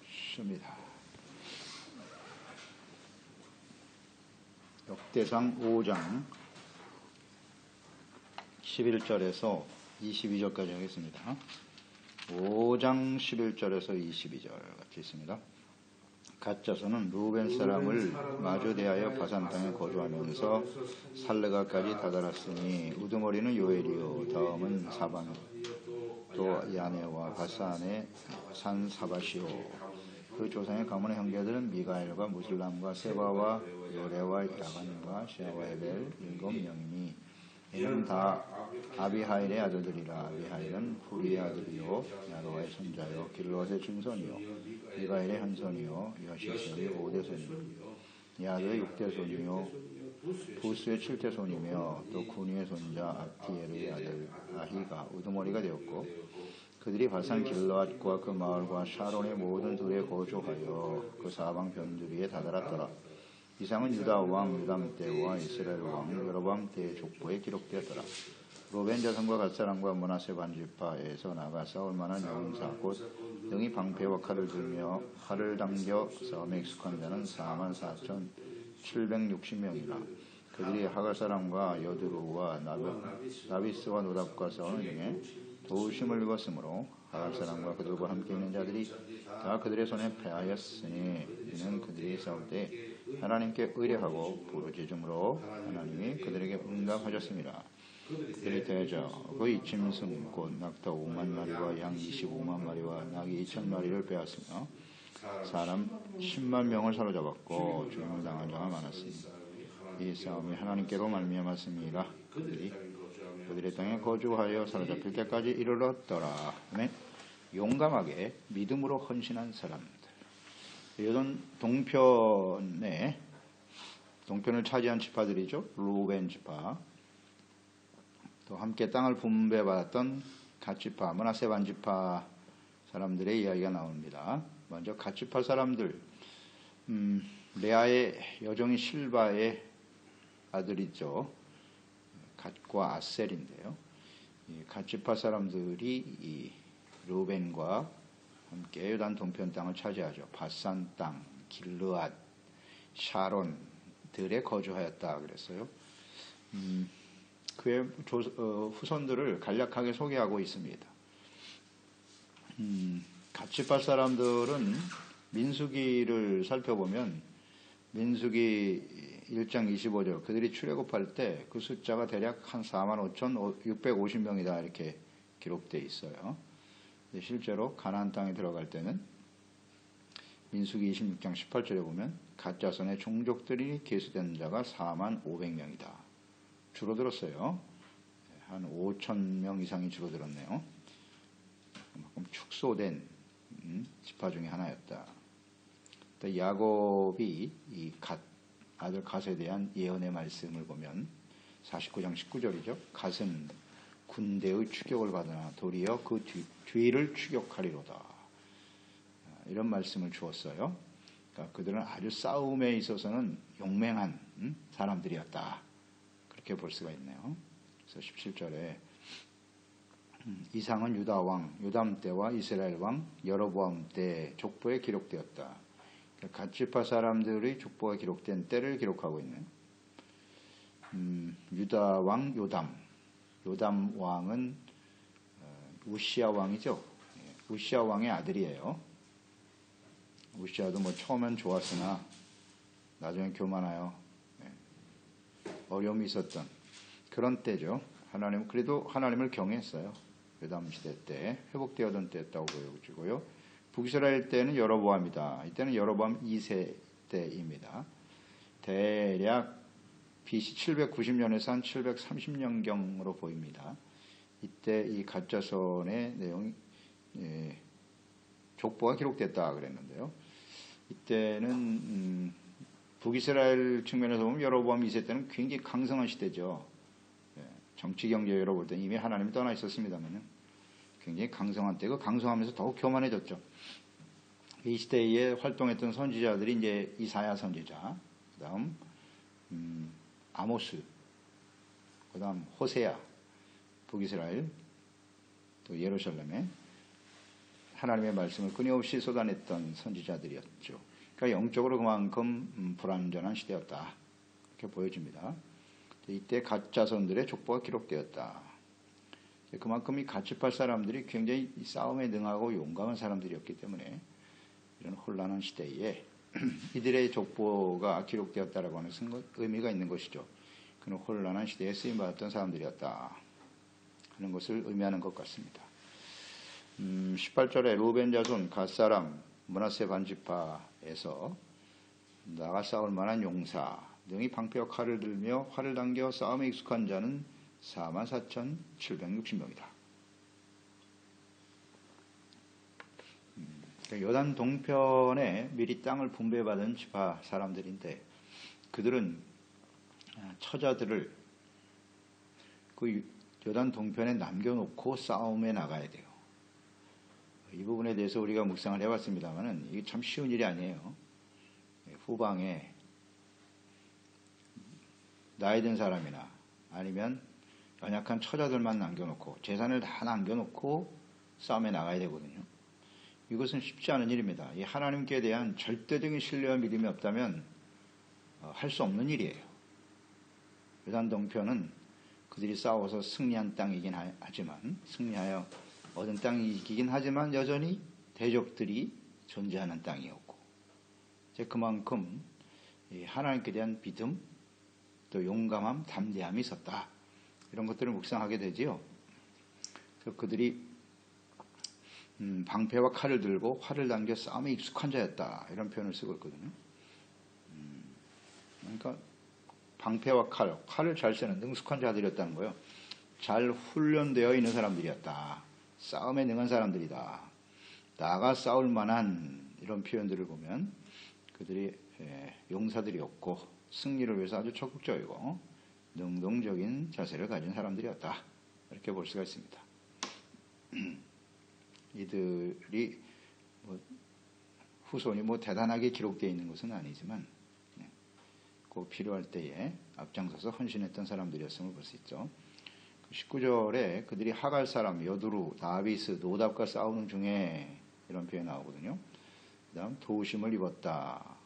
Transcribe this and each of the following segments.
쉽니다. 역대상 5장 11절에서 22절까지 하겠습니다. 5장 11절에서 22절 같이 있습니다. 갓 자손은 루벤 사람을 마주 대하여 바산 땅에 거주하면서 살레가까지 다다랐으니 우두머리는 요엘이요 다음은 사반 또 야네와 바산의 산 사바시오. 그 조상의 가문의 형제들은 미가엘과 무슬람과 세바와 요레와 야간과 시아와 에벨 7명이니 이는 다 아비하일의 아들들이라. 아비하일은 후리의 아들이요 야로와의 손자요 길롯의 증손이요 미가엘의 현손이요 여시세의 5대 손이요 야도의 6대 손이요 부스의 7대 손이며 또 구니의 손자 압디엘의 아들 아히가 우두머리가 되었고 그들이 바산 길르앗과 그 마을과 샤론의 모든 들에 거주하여 그 사방 변두리에 다다랐더라. 이상은 유다 왕 유담 때와 이스라엘 왕 여로보암 때의 족보에 기록되었더라. 로벤 자손과 갓사람과 므낫세 반지파에서 나가 싸울 만한 용사 곧 능히 방패와 칼을 들며 활을 당겨 싸움에 익숙한 자는 44,760명이라. 그들이 하갈 사람과 여드루와 나비스와 노답과 싸우는 중에 도우심을 입었으므로 하갈 사람과 그들과 함께 있는 자들이 다 그들의 손에 패하였으니 이는 그들이 싸울 때 하나님께 의뢰하고 부르짖음으로 하나님이 그들에게 응답하셨습니다. 그들이 대저 거의 짐승 곧 낙타 5만 마리와 양 25만 마리와 낙이 2,000마리를 빼앗으며 사람 10만 명을 사로잡았고 죽임을 당한 자가 많았으니 이 싸움이 하나님께로 말미암았음이라. 그들의 땅에 거주하여 사로잡힐 때까지 이르렀더라. 용감하게 믿음으로 헌신한 사람들. 이런 동편을 차지한 지파들이죠. 루벤 지파, 또 함께 땅을 분배받았던 갓 지파, 므낫세 반 지파 사람들의 이야기가 나옵니다. 먼저 갓 지파 사람들, 레아의 여종이 실바의 아들이죠. 갓과 아셀인데요. 갓 지파 사람들이 이 루벤과 함께 요단 동편 땅을 차지하죠. 바산 땅, 길르앗, 샤론들에 거주하였다 그랬어요. 그의 후손들을 간략하게 소개하고 있습니다. 갓 지파 사람들은 민수기를 살펴보면 민수기 1장 25절 그들이 출애굽할 때 그 숫자가 대략 한 45,650명이다 이렇게 기록되어 있어요. 실제로 가나안 땅에 들어갈 때는 민수기 26장 18절에 보면 갓 자손의 종족들이 계수된 자가 45,000명이다. 줄어들었어요. 한 5,000명 이상이 줄어들었네요. 그만큼 축소된 지파 중에 하나였다. 또 야곱이 이 아들 갓에 대한 예언의 말씀을 보면 49장 19절이죠. 갓은 군대의 추격을 받으나 도리어 그 뒤를 추격하리로다. 이런 말씀을 주었어요. 그러니까 그들은 아주 싸움에 있어서는 용맹한 사람들이었다. 그렇게 볼 수가 있네요. 그래서 17절에 이상은 유다 왕 요담 때와 이스라엘 왕 여로보암 때 족보에 기록되었다. 갓 지파 사람들의 족보가 기록된 때를 기록하고 있는 유다 왕 요담 왕은 우시아 왕이죠. 우시아 왕의 아들이에요. 우시아도 처음엔 좋았으나 나중에 교만하여 어려움이 있었던 그런 때죠. 그래도 하나님을 경외했어요. 요담 시대 때 회복되었던 때였다고 보여지고요. 북이스라엘 때는 여로보암이다. 이때는 여로보암 2세 때입니다. 대략 BC 790년에서 한 730년경으로 보입니다. 이때 이 갓 자손의 내용이 족보가 기록됐다 그랬는데요. 이때는 북이스라엘 측면에서 보면 여로보암 2세 때는 굉장히 강성한 시대죠. 정치 경제로 볼 때는 이미 하나님이 떠나 있었습니다만 굉장히 강성한 때고 강성하면서 더욱 교만해졌죠. 이 시대에 활동했던 선지자들이 이제 이사야 선지자, 그다음 아모스, 그다음 호세아, 북이스라엘, 또 예루살렘에 하나님의 말씀을 끊임없이 쏟아냈던 선지자들이었죠. 그러니까 영적으로 그만큼 불완전한 시대였다. 이렇게 보여집니다. 이때 가짜선들의 족보가 기록되었다. 그만큼 이 가치팔 사람들이 굉장히 싸움에 능하고 용감한 사람들이었기 때문에 이런 혼란한 시대에 이들의 족보가 기록되었다라고 하는 의미가 있는 것이죠. 그는 혼란한 시대에 쓰임받았던 사람들이었다 하는 것을 의미하는 것 같습니다. 18절에 루벤 자손 갓사람 므낫세 반지파에서 나가 싸울 만한 용사 능히 방패와 칼을 들며 활을 당겨 싸움에 익숙한 자는 44,760명이다. 요단 동편에 미리 땅을 분배받은 지파 사람들인데 그들은 처자들을 그 요단 동편에 남겨놓고 싸움에 나가야 돼요. 이 부분에 대해서 우리가 묵상을 해봤습니다만은 이게 참 쉬운 일이 아니에요. 후방에 나이 든 사람이나 아니면 연약한 처자들만 남겨놓고 재산을 다 남겨놓고 싸움에 나가야 되거든요. 이것은 쉽지 않은 일입니다. 이 하나님께 대한 절대적인 신뢰와 믿음이 없다면 할 수 없는 일이에요. 요단 동편은 그들이 싸워서 승리한 땅이긴 하지만 승리하여 얻은 땅이긴 하지만 여전히 대적들이 존재하는 땅이었고 그만큼 하나님께 대한 믿음 또 용감함, 담대함이 있었다. 이런 것들을 묵상하게 되지요. 그래서 그들이 방패와 칼을 들고 활을 당겨 싸움에 익숙한 자였다. 이런 표현을 쓰고 있거든요. 그러니까 방패와 칼을 잘 쓰는 능숙한 자들이었다는 거예요. 잘 훈련되어 있는 사람들이었다. 싸움에 능한 사람들이다. 나가 싸울 만한 이런 표현들을 보면 그들이 용사들이었고 승리를 위해서 아주 적극적이고 능동적인 자세를 가진 사람들이었다. 이렇게 볼 수가 있습니다. 이들이 후손이 대단하게 기록되어 있는 것은 아니지만 꼭 필요할 때에 앞장서서 헌신했던 사람들이었음을 볼 수 있죠. 19절에 그들이 하갈 사람 여두루, 다비스, 노답과 싸우는 중에 이런 표현이 나오거든요. 그 다음 도우심을 입었다.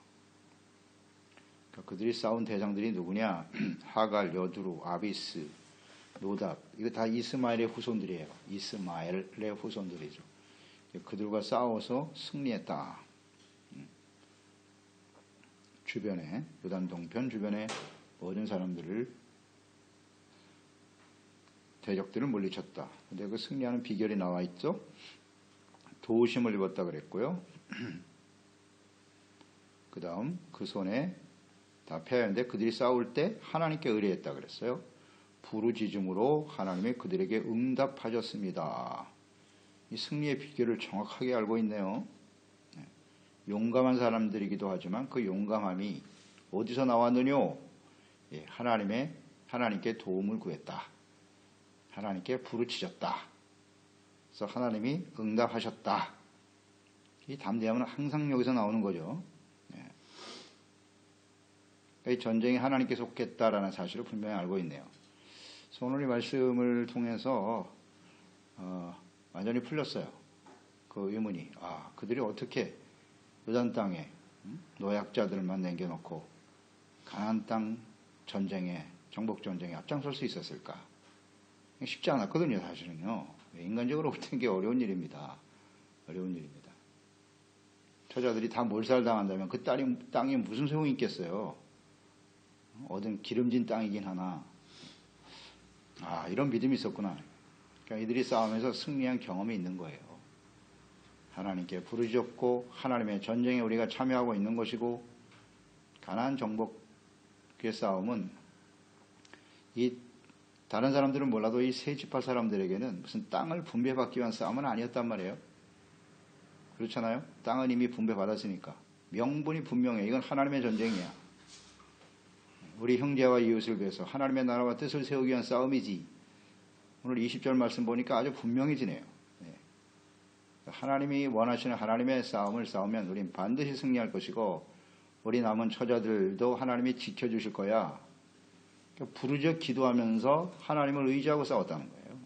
그러니까 그들이 싸운 대장들이 누구냐? 하갈, 여두루, 아비스, 노답. 이거 다 이스마엘의 후손들이에요. 이스마엘의 후손들이죠. 그들과 싸워서 승리했다. 주변에 요단 동편 주변에 모든 사람들을 대적들을 물리쳤다. 근데 그 승리하는 비결이 나와 있죠. 도우심을 입었다 그랬고요. 그 다음 그 손에 다 패하였는데 그들이 싸울 때 하나님께 의뢰했다 그랬어요. 부르짖음으로 하나님이 그들에게 응답하셨습니다. 이 승리의 비결을 정확하게 알고 있네요. 용감한 사람들이기도 하지만 그 용감함이 어디서 나왔느냐? 하나님께 도움을 구했다. 하나님께 부르짖었다. 그래서 하나님이 응답하셨다. 이 담대함은 항상 여기서 나오는 거죠. 이 전쟁이 하나님께 속했다라는 사실을 분명히 알고 있네요. 그래서 오늘 이 말씀을 통해서 완전히 풀렸어요. 그 의문이. 그들이 어떻게 요단 땅에 노약자들만 남겨놓고 가나안 땅 전쟁에 정복 전쟁에 앞장설 수 있었을까? 쉽지 않았거든요, 사실은요. 인간적으로 볼 때 이게 어려운 일입니다. 어려운 일입니다. 처자들이 다 몰살당한다면 그 땅이 무슨 소용이 있겠어요? 얻은 기름진 땅이긴 하나. 이런 믿음이 있었구나. 그러니까 이들이 싸우면서 승리한 경험이 있는 거예요. 하나님께 부르짖었고 하나님의 전쟁에 우리가 참여하고 있는 것이고 가나안 정복의 싸움은 이 다른 사람들은 몰라도 이 세 지파 사람들에게는 무슨 땅을 분배받기 위한 싸움은 아니었단 말이에요. 그렇잖아요. 땅은 이미 분배받았으니까 명분이 분명해. 이건 하나님의 전쟁이야. 우리 형제와 이웃을 위해서 하나님의 나라와 뜻을 세우기 위한 싸움이지. 오늘 20절 말씀 보니까 아주 분명해지네요. 하나님이 원하시는 하나님의 싸움을 싸우면 우린 반드시 승리할 것이고 우리 남은 처자들도 하나님이 지켜주실 거야. 부르짖어 기도하면서 하나님을 의지하고 싸웠다는 거예요.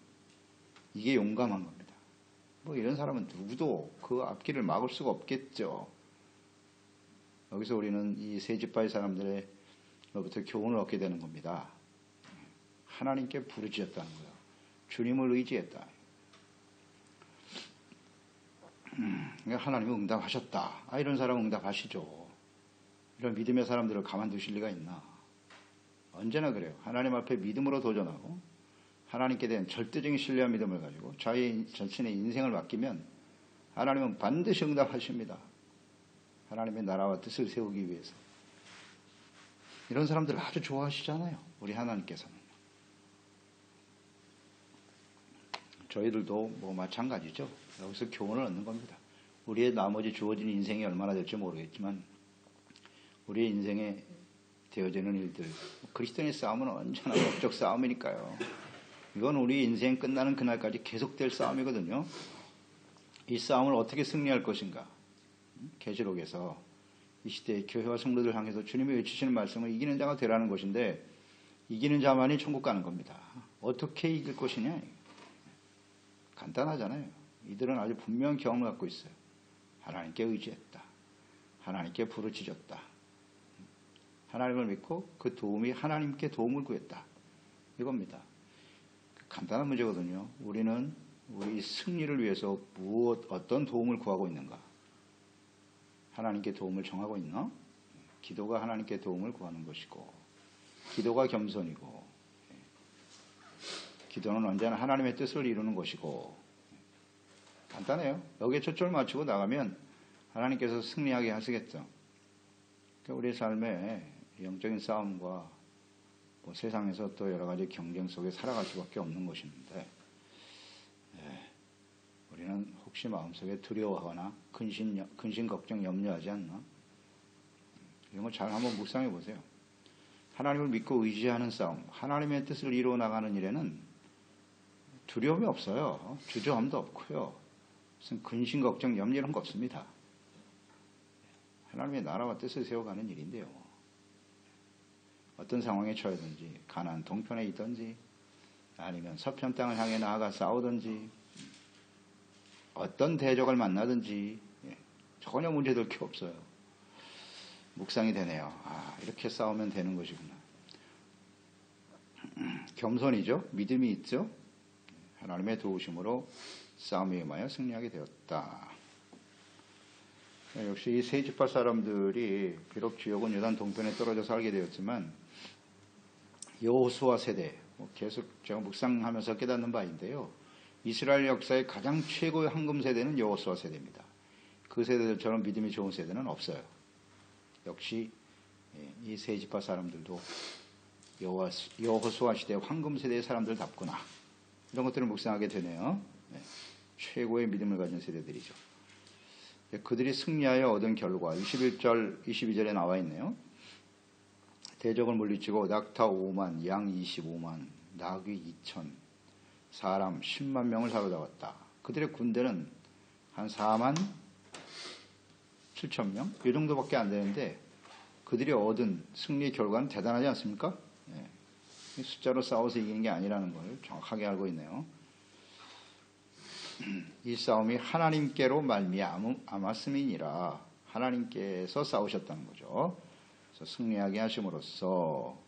이게 용감한 겁니다. 뭐 이런 사람은 누구도 그 앞길을 막을 수가 없겠죠. 여기서 우리는 이 세 지파의 사람들로부터 교훈을 얻게 되는 겁니다. 하나님께 부르짖었다는 거예요. 주님을 의지했다. 그러니까 하나님은 응답하셨다. 이런 사람은 응답하시죠. 이런 믿음의 사람들을 가만두실 리가 있나? 언제나 그래요. 하나님 앞에 믿음으로 도전하고 하나님께 대한 절대적인 신뢰와 믿음을 가지고 자신의 인생을 맡기면 하나님은 반드시 응답하십니다. 하나님의 나라와 뜻을 세우기 위해서. 이런 사람들을 아주 좋아하시잖아요. 우리 하나님께서는. 저희들도 뭐 마찬가지죠. 여기서 교훈을 얻는 겁니다. 우리의 나머지 주어진 인생이 얼마나 될지 모르겠지만 우리의 인생에 되어지는 일들, 그리스도인의 싸움은 언제나 영적 싸움이니까요. 이건 우리 인생 끝나는 그날까지 계속될 싸움이거든요. 이 싸움을 어떻게 승리할 것인가? 계시록에서 이 시대의 교회와 성도들 향해서 주님이 외치시는 말씀은 이기는 자가 되라는 것인데 이기는 자만이 천국 가는 겁니다. 어떻게 이길 것이냐? 간단하잖아요. 이들은 아주 분명한 경험을 갖고 있어요. 하나님께 의지했다. 하나님께 부르짖었다. 하나님을 믿고 그 도움이 하나님께 도움을 구했다. 이겁니다. 간단한 문제거든요. 우리는 우리 승리를 위해서 어떤 도움을 구하고 있는가? 하나님께 도움을 정하고 있나? 기도가 하나님께 도움을 구하는 것이고 기도가 겸손이고 기도는 언제나 하나님의 뜻을 이루는 것이고 간단해요. 여기에 초점을 맞추고 나가면 하나님께서 승리하게 하시겠죠. 우리 삶에 영적인 싸움과 뭐 세상에서 또 여러 가지 경쟁 속에 살아갈 수밖에 없는 것인데 우리는 혹시 마음속에 두려워하거나 근심 걱정 염려하지 않나? 이런 거 잘 한번 묵상해 보세요. 하나님을 믿고 의지하는 싸움, 하나님의 뜻을 이루어 나가는 일에는 두려움이 없어요. 주저함도 없고요. 무슨 근심 걱정 염려 이런 거 없습니다. 하나님의 나라와 뜻을 세워가는 일인데요. 어떤 상황에 처하든지 가나안 동편에 있든지 아니면 서편 땅을 향해 나아가 싸우든지 어떤 대적을 만나든지 전혀 문제될 게 없어요. 묵상이 되네요. 이렇게 싸우면 되는 것이구나. 겸손이죠. 믿음이 있죠. 하나님의 도우심으로 싸움에 임하여 승리하게 되었다. 역시 이 세 지파 사람들이 비록 지역은 요단 동편에 떨어져 살게 되었지만 여호수아 세대, 계속 제가 묵상하면서 깨닫는 바인데요. 이스라엘 역사의 가장 최고의 황금 세대는 여호수아 세대입니다. 그 세대들처럼 믿음이 좋은 세대는 없어요. 역시 이 세 지파 사람들도 여호수아 시대 황금 세대의 사람들답구나. 이런 것들을 묵상하게 되네요. 최고의 믿음을 가진 세대들이죠. 그들이 승리하여 얻은 결과 21절, 22절에 나와 있네요. 대적을 물리치고 낙타 5만, 양 25만, 나귀 2천, 사람 10만 명을 사로잡았다. 그들의 군대는 한 4만 7천 명? 이 정도밖에 안 되는데 그들이 얻은 승리의 결과는 대단하지 않습니까? 숫자로 싸워서 이기는 게 아니라는 걸 정확하게 알고 있네요. 이 싸움이 하나님께로 말미암았음이니라. 하나님께서 싸우셨다는 거죠. 그래서 승리하게 하심으로써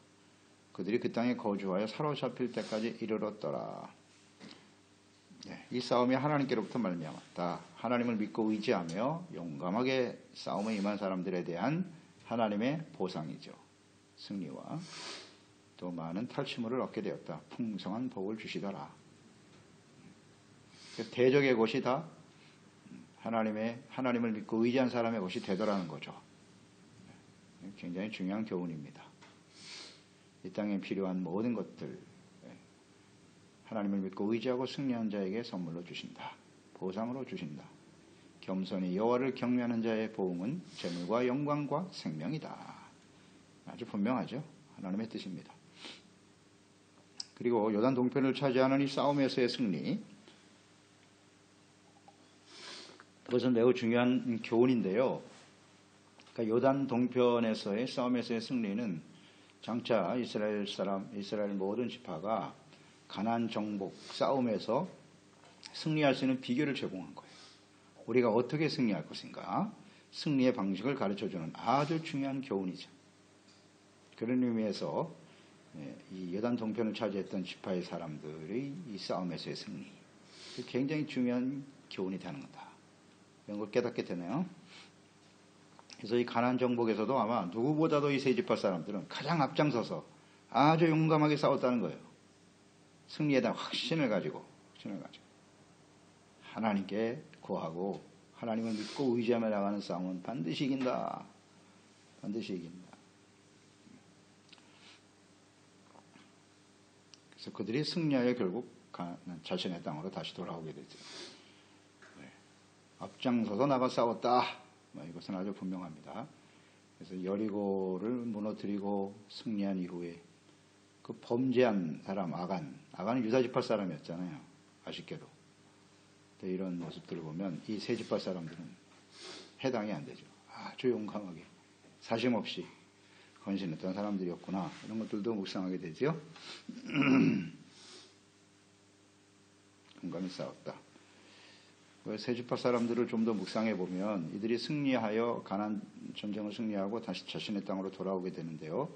그들이 그 땅에 거주하여 사로잡힐 때까지 이르렀더라. 이 싸움이 하나님께로부터 말미암았다. 하나님을 믿고 의지하며 용감하게 싸움에 임한 사람들에 대한 하나님의 보상이죠. 승리와 또 많은 탈취물을 얻게 되었다. 풍성한 복을 주시더라. 대적의 것이 다 하나님을 믿고 의지한 사람의 것이 되더라는 거죠. 굉장히 중요한 교훈입니다. 이 땅에 필요한 모든 것들 하나님을 믿고 의지하고 승리한 자에게 선물로 주신다. 보상으로 주신다. 겸손히 여호와를 경외하는 자의 보응은 재물과 영광과 생명이다. 아주 분명하죠. 하나님의 뜻입니다. 그리고 요단 동편을 차지하는 이 싸움에서의 승리, 그것은 매우 중요한 교훈인데요. 그러니까 요단 동편에서의 싸움에서의 승리는 장차 이스라엘 모든 지파가 가나안 정복 싸움에서 승리할 수 있는 비결을 제공한 거예요. 우리가 어떻게 승리할 것인가? 승리의 방식을 가르쳐주는 아주 중요한 교훈이죠. 그런 의미에서 이 여단 동편을 차지했던 지파의 사람들의 이 싸움에서의 승리, 굉장히 중요한 교훈이 되는 거다. 이런 걸 깨닫게 되네요. 그래서 이 가나안 정복에서도 아마 누구보다도 이 세 지파 사람들은 가장 앞장서서 아주 용감하게 싸웠다는 거예요. 승리에 대한 확신을 가지고 하나님께 구하고 하나님을 믿고 의지하며 나가는 싸움은 반드시 이긴다. 반드시 이긴다. 그래서 그들이 승리하여 결국 자신의 땅으로 다시 돌아오게 되죠. 앞장서서 나가 싸웠다. 이것은 아주 분명합니다. 그래서 여리고를 무너뜨리고 승리한 이후에 그 범죄한 사람 아간은 유다 지파 사람이었잖아요. 아쉽게도. 이런 모습들을 보면 이 세 지파 사람들은 해당이 안 되죠. 아주 용감하게 사심 없이 헌신했던 사람들이었구나. 이런 것들도 묵상하게 되죠. 용감히 싸웠다. 세 지파 사람들을 좀 더 묵상해 보면 이들이 승리하여 가나안 전쟁을 승리하고 다시 자신의 땅으로 돌아오게 되는데요.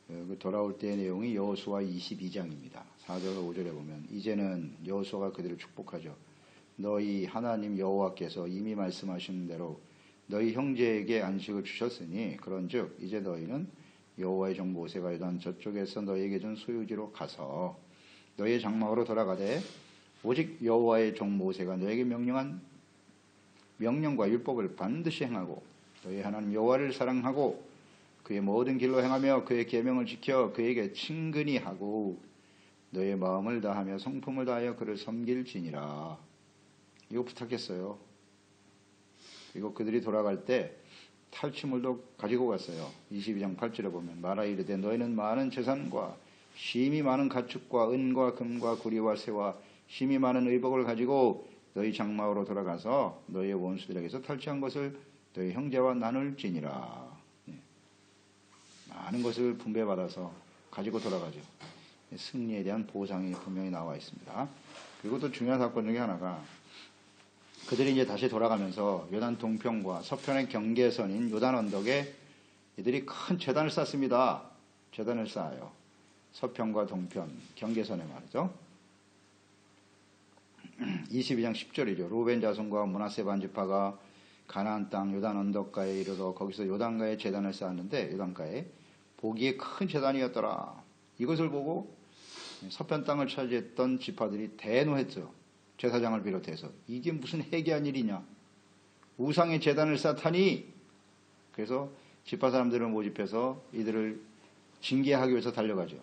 그 돌아올 때의 내용이 여호수아 22장입니다. 4절 5절에 보면 이제는 여호수아가 그들을 축복하죠. 너희 하나님 여호와께서 이미 말씀하신 대로 너희 형제에게 안식을 주셨으니 그런즉 이제 너희는 여호와의 종 모세가 요단 저쪽에서 너희에게 준 소유지로 가서 너희의 장막으로 돌아가되 오직 여호와의 종 모세가 너에게 명령한 명령과 율법을 반드시 행하고 너희 하나님 여호와를 사랑하고 그의 모든 길로 행하며 그의 계명을 지켜 그에게 친근히 하고 너의 마음을 다하며 성품을 다하여 그를 섬길지니라. 이거 부탁했어요. 그리고 그들이 돌아갈 때 탈취물도 가지고 갔어요. 22장 8절에 보면 말하 이르되 너희는 많은 재산과 심히 많은 가축과 은과 금과 구리와 새와 심히 많은 의복을 가지고 너희 장막으로 돌아가서 너희의 원수들에게서 탈취한 것을 너희 형제와 나눌지니라. 많은 것을 분배받아서 가지고 돌아가죠. 승리에 대한 보상이 분명히 나와 있습니다. 그리고 또 중요한 사건 중에 하나가 그들이 이제 다시 돌아가면서 요단 동편과 서편의 경계선인 요단 언덕에 이들이 큰 제단을 쌓습니다. 제단을 쌓아요. 서편과 동편 경계선에 말이죠. 22장 10절이죠. 루벤 자손과 므낫세 반지파가 가나안 땅 요단 언덕가에 이르러 거기서 요단가에 제단을 쌓았는데 요단가에 보기에 큰 제단이었더라. 이것을 보고 서편 땅을 차지했던 지파들이 대노했죠. 제사장을 비롯해서 이게 무슨 해괴한 일이냐. 우상의 제단을 쌓다니. 그래서 지파 사람들을 모집해서 이들을 징계하기 위해서 달려가죠.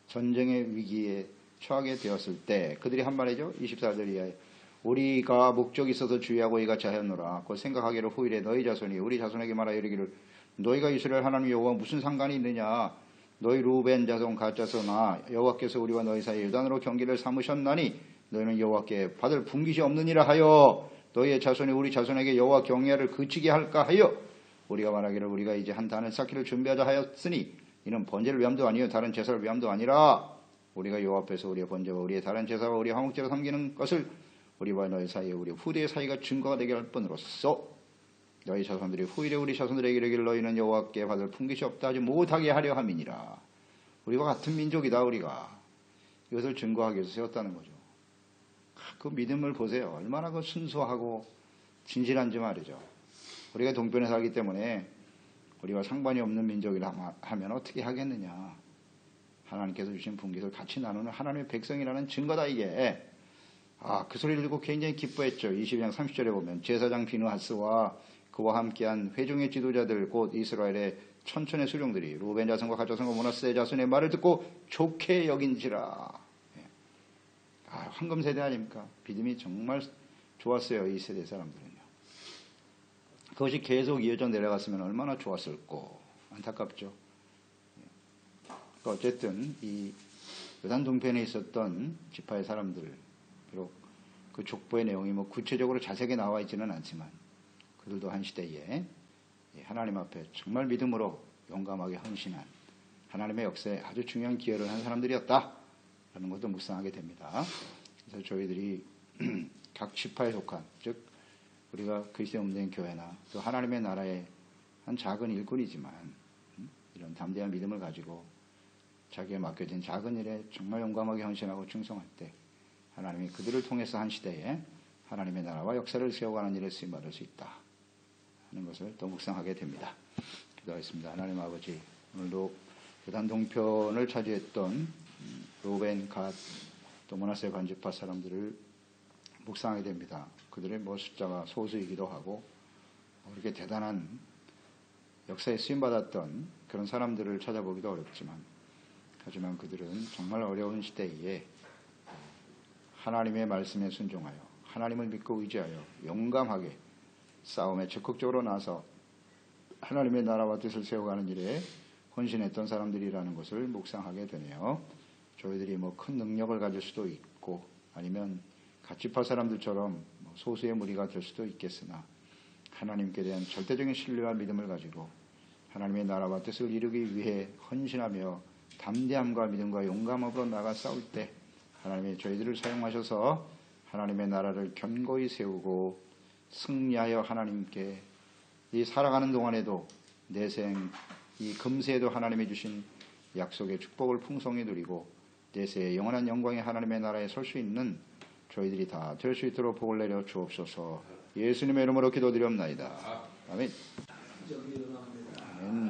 전쟁의 위기에 처하게 되었을 때 그들이 한 말이죠. 24절 이하에 우리가 목적이 있어서 주의하고 이같이 하였노라. 그 생각하기를 후일에 너희 자손이 우리 자손에게 말하여 이르기를 너희가 이스라엘 하나님 여호와 무슨 상관이 있느냐. 너희 루벤 자손 갓 자손아 여호와께서 우리와 너희 사이에 요단으로 경계를 삼으셨나니 너희는 여호와께 받을 분깃이 없느니라 하여 너희의 자손이 우리 자손에게 여호와 경외를 그치게 할까 하여 우리가 말하기를 우리가 이제 한 단을 쌓기를 준비하자 하였으니 이는 번제를 위함도 아니요 다른 제사를 위함도 아니라 우리가 여호와 앞에서 우리의 번제와 우리의 다른 제사와 우리의 화목제로 섬기는 것을 우리와 너희 사이에 우리 후대의 사이가 증거가 되게 할 뿐으로써 너희 자손들이 후일에 우리 자손들에게 이르기를 너희는 여호와께 받을 품깃이 없다 하지 못하게 하려 함이니라. 우리와 같은 민족이다. 우리가 이것을 증거하기 위해서 세웠다는 거죠. 그 믿음을 보세요. 얼마나 그 순수하고 진실한지 말이죠. 우리가 동편에 살기 때문에 우리와 상관이 없는 민족이라 하면 어떻게 하겠느냐. 하나님께서 주신 분깃을 같이 나누는 하나님의 백성이라는 증거다 이게. 그 소리를 듣고 굉장히 기뻐했죠. 22장 30절에 보면 제사장 비느하스와 그와 함께한 회중의 지도자들 곧 이스라엘의 천천의 수령들이 루벤 자손과 갓 자손과 므낫세 자손의 말을 듣고 좋게 여긴지라. 황금 세대 아닙니까? 믿음이 정말 좋았어요. 이 세대 사람들은요. 그것이 계속 이어져 내려갔으면 얼마나 좋았을꼬. 안타깝죠. 어쨌든 이 요단 동편에 있었던 지파의 사람들, 비록 그 족보의 내용이 구체적으로 자세하게 나와 있지는 않지만 그들도 한 시대에 하나님 앞에 정말 믿음으로 용감하게 헌신한 하나님의 역사에 아주 중요한 기여를 한 사람들이었다라는 것도 묵상하게 됩니다. 그래서 저희들이 각 지파에 속한, 즉 우리가 그리스도의 몸된 교회나 또 하나님의 나라의 한 작은 일꾼이지만 이런 담대한 믿음을 가지고 자기에 맡겨진 작은 일에 정말 용감하게 헌신하고 충성할 때 하나님이 그들을 통해서 한 시대에 하나님의 나라와 역사를 세워가는 일에 쓰임받을 수 있다 하는 것을 또 묵상하게 됩니다. 기도하겠습니다. 하나님 아버지, 오늘도 교단 동편을 차지했던 로벤, 갓, 또 므낫세 반지파 사람들을 묵상하게 됩니다. 그들의 숫자가 소수이기도 하고 그렇게 대단한 역사에 쓰임받았던 그런 사람들을 찾아보기도 어렵지만, 하지만 그들은 정말 어려운 시대에 하나님의 말씀에 순종하여 하나님을 믿고 의지하여 용감하게 싸움에 적극적으로 나서 하나님의 나라와 뜻을 세워가는 일에 헌신했던 사람들이라는 것을 묵상하게 되네요. 저희들이 큰 능력을 가질 수도 있고 아니면 갓지파 사람들처럼 소수의 무리가 될 수도 있겠으나 하나님께 대한 절대적인 신뢰와 믿음을 가지고 하나님의 나라와 뜻을 이루기 위해 헌신하며 담대함과 믿음과 용감함으로 나가 싸울 때 하나님이 저희들을 사용하셔서 하나님의 나라를 견고히 세우고 승리하여 하나님께 이 살아가는 동안에도 내생 이 금세에도 하나님이 주신 약속의 축복을 풍성히 누리고 내세의 영원한 영광의 하나님의 나라에 설 수 있는 저희들이 다 될 수 있도록 복을 내려 주옵소서. 예수님의 이름으로 기도드리옵나이다. 아멘. 아멘.